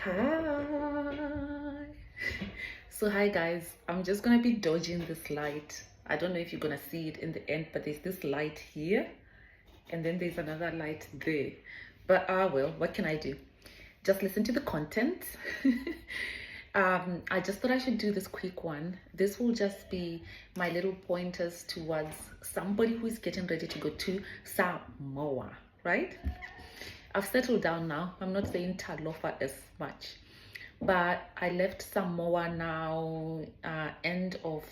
Hi. So hi guys, I'm just gonna be dodging this light. I don't know if you're gonna see it in the end, but there's this light here and then there's another light there. But well, what can I do? Just listen to the content. I just thought I should do this quick one. This will just be my little pointers towards somebody who is getting ready to go to Samoa, right? I've settled down now. I'm not saying Talofa as much, but I left Samoa now, end of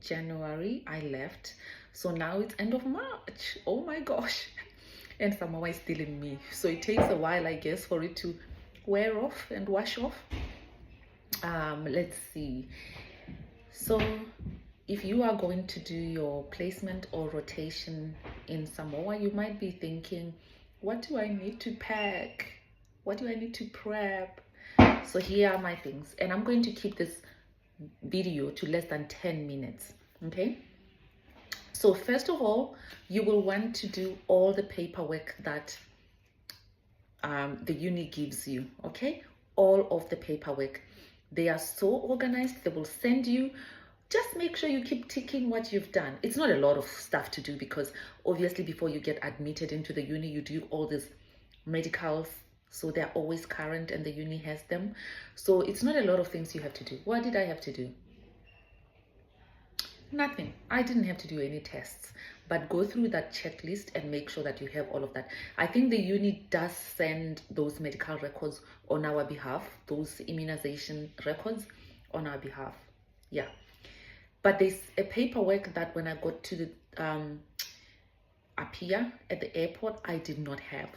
January. I left, so now it's end of March. Oh my gosh, and Samoa is still in me, so it takes a while, I guess, for it to wear off and wash off. Let's see. So if you are going to do your placement or rotation in Samoa, you might be thinking, what do I need to pack? What do I need to prep? So here are my things, and I'm going to keep this video to less than 10 minutes, okay? So first of all, you will want to do all the paperwork that the uni gives you, okay? All of the paperwork. They are so organized. They will send you. Just make sure you keep ticking what you've done. It's not a lot of stuff to do because obviously before you get admitted into the uni, you do all these medicals. So they're always current and the uni has them. So it's not a lot of things you have to do. What did I have to do? Nothing. I didn't have to do any tests, but go through that checklist and make sure that you have all of that. I think the uni does send those medical records on our behalf, those immunization records on our behalf. Yeah. But there's a paperwork that when I got to the up here at the airport, I did not have.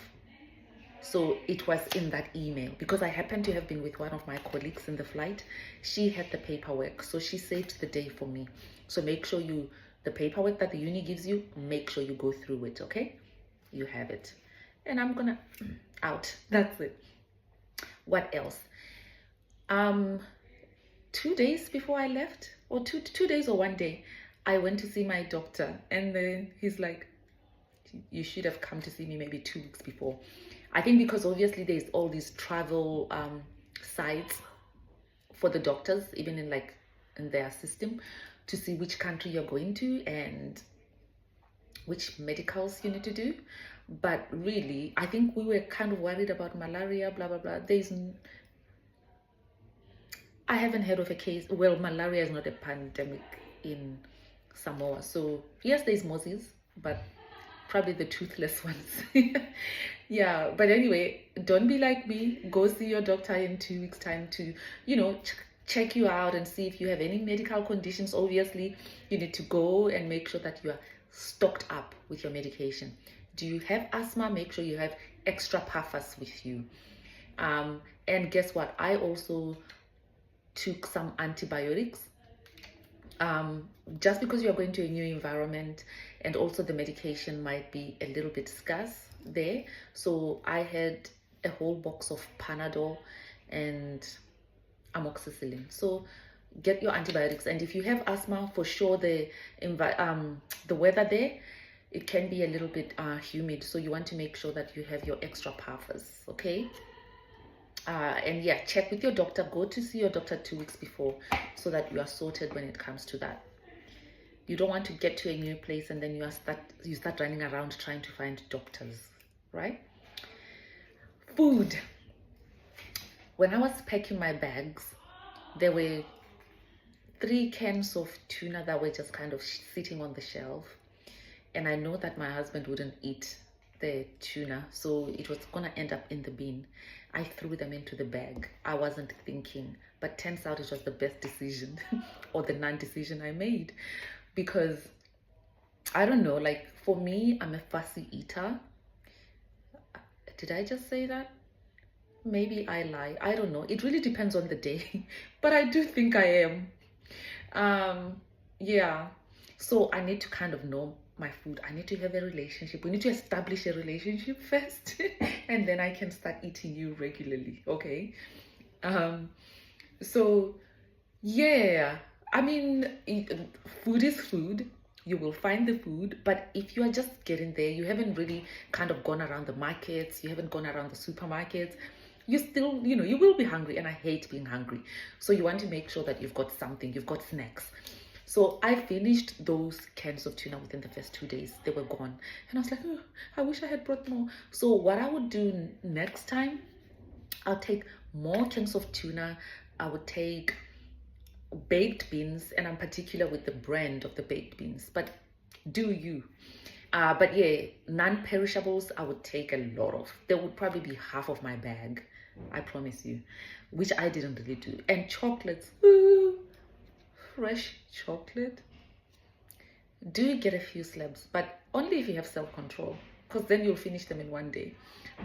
So it was in that email because I happened to have been with one of my colleagues in the flight. She had the paperwork, so she saved the day for me. So make sure the paperwork that the uni gives you, make sure you go through it, okay? You have it. And I'm gonna out. That's it. What else? 2 days before I left, or two days or 1 day, I went to see my doctor, and then he's like, you should have come to see me maybe 2 weeks before. I think because obviously there's all these travel sites for the doctors, even in their system, to see which country you're going to and which medicals you need to do. But really, I think we were kind of worried about malaria, blah, blah, blah. I haven't heard of a case. Well, malaria is not a pandemic in Samoa. So yes, there's mosquitoes, but probably the toothless ones. Yeah, but anyway, don't be like me. Go see your doctor in 2 weeks time to, check you out and see if you have any medical conditions. Obviously, you need to go and make sure that you are stocked up with your medication. Do you have asthma? Make sure you have extra puffers with you. And guess what? I also took some antibiotics. Just because you're going to a new environment, and also the medication might be a little bit scarce there. So I had a whole box of Panadol and amoxicillin. So get your antibiotics. And if you have asthma, for sure the weather there, it can be a little bit humid. So you want to make sure that you have your extra puffers, okay? And yeah, check with your doctor. Go to see your doctor 2 weeks before so that you are sorted when it comes to that. You don't want to get to a new place and then you start running around trying to find doctors, right? Food. When I was packing my bags, there were 3 cans of tuna that were just kind of sitting on the shelf. And I know that my husband wouldn't eat the tuna, so it was gonna end up in the bin. I threw them into the bag. I wasn't thinking, but turns out it was the best decision or the non-decision I made, because I don't know, like for me, I'm a fussy eater. Did I just say that? Maybe I lie. I don't know. It really depends on the day, but I do think I am. Yeah. So I need to kind of know my food. I need to have a relationship. We need to establish a relationship first, and then I can start eating you regularly, okay? So yeah, I mean, food is food. You will find the food, but if you are just getting there, you haven't really kind of gone around the markets, you haven't gone around the supermarkets, you still, you will be hungry, and I hate being hungry. So you want to make sure that you've got something, you've got snacks. So I finished those cans of tuna within the first 2 days. They were gone. And I was like, oh, I wish I had brought more. So what I would do next time, I'll take more cans of tuna. I would take baked beans, and I'm particular with the brand of the baked beans, but do you. But yeah, non-perishables I would take a lot of. There would probably be half of my bag, I promise you, which I didn't really do. And chocolates, ooh, fresh chocolate. Do get a few slabs, but only if you have self-control, because then you'll finish them in one day.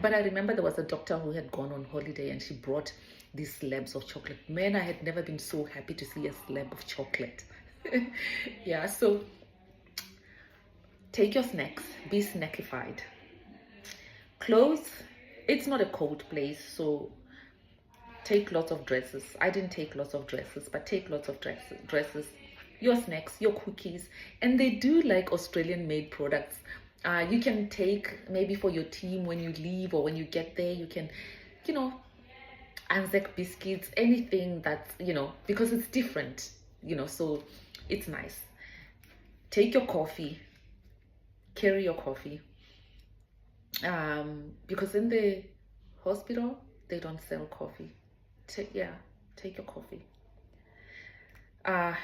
But I remember there was a doctor who had gone on holiday, and she brought these slabs of chocolate. Man, I had never been so happy to see a slab of chocolate. Yeah, so take your snacks, be snackified. Clothes, it's not a cold place, so take lots of dresses. I didn't take lots of dresses, but take lots of dresses, your snacks, your cookies. And they do like Australian made products. You can take maybe for your team when you leave, or when you get there, you can, Anzac biscuits, anything that's, because it's different, so it's nice. Take your coffee, carry your coffee, because in the hospital they don't sell coffee. Take your coffee.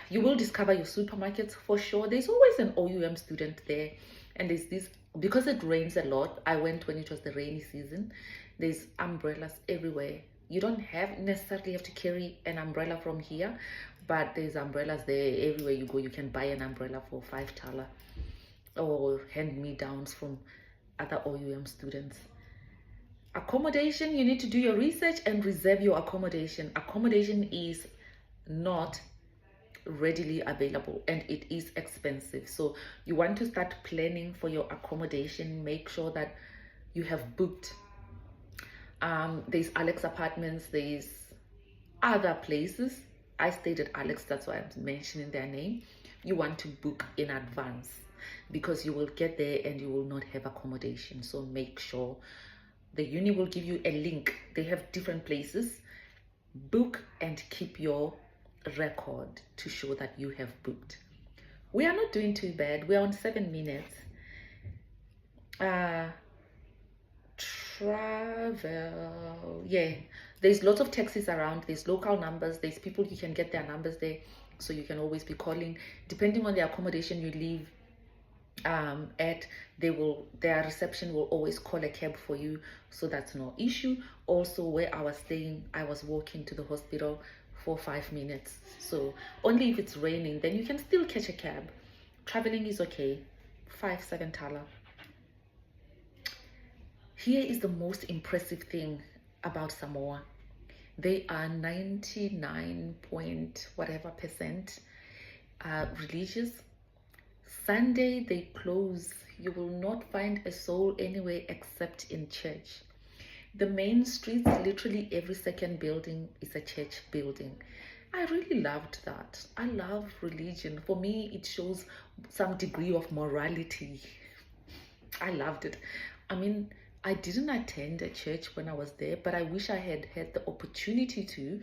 You will discover your supermarkets for sure. There's always an OUM student there, and there's this, because it rains a lot. I went when it was the rainy season. There's umbrellas everywhere. You don't necessarily have to carry an umbrella from here, but there's umbrellas there everywhere you go. You can buy an umbrella for $5 or hand-me-downs from other OUM students. Accommodation, you need to do your research and reserve your accommodation. Accommodation is not readily available, and it is expensive. So you want to start planning for your accommodation. Make sure that you have booked. There's Alex Apartments, there's other places. I stayed at Alex, that's why I'm mentioning their name. You want to book in advance, because you will get there and you will not have accommodation. So make sure. The uni will give you a link. They have different places. Book and keep your record to show that you have booked. We are not doing too bad. We are on 7 minutes. Travel, yeah, there's lots of taxis around. There's local numbers. There's people, you can get their numbers there, so you can always be calling. Depending on the accommodation you live at, their reception will always call a cab for you, so that's no issue. Also, where I was staying, I was walking to the hospital for 5 minutes, so only if it's raining, then you can still catch a cab. Traveling is okay. $5-7. Here is the most impressive thing about Samoa. They are 99 point whatever percent religious. Sunday they close. You will not find a soul anywhere except in church. The main streets, literally every second building is a church building. I really loved that. I love religion. For me, it shows some degree of morality. I loved it. I mean, I didn't attend a church when I was there, but I wish I had had the opportunity to.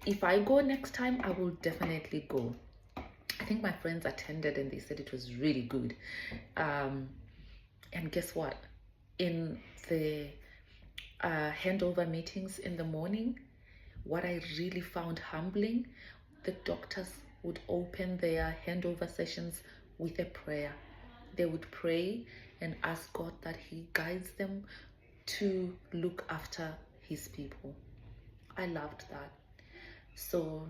If I go next time, I will definitely go. I think my friends attended and they said it was really good. And guess what? In the handover meetings in the morning, what I really found humbling, the doctors would open their handover sessions with a prayer. They would pray and ask God that He guides them to look after His people. I loved that. So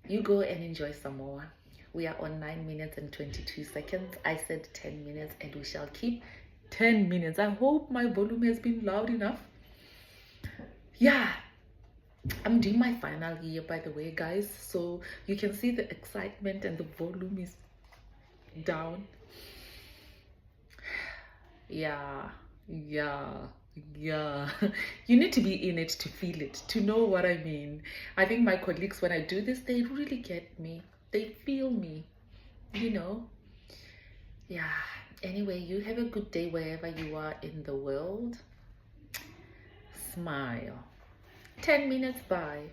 you go and enjoy Samoa. We are on 9 minutes and 22 seconds. I said 10 minutes and we shall keep 10 minutes. I hope my volume has been loud enough. Yeah, I'm doing my final year, by the way, guys. So you can see the excitement and the volume is down. Yeah. You need to be in it to feel it, to know what I mean. I think my colleagues, when I do this, they really get me. They feel me, Yeah. Anyway, you have a good day wherever you are in the world. smile. 10 minutes, bye.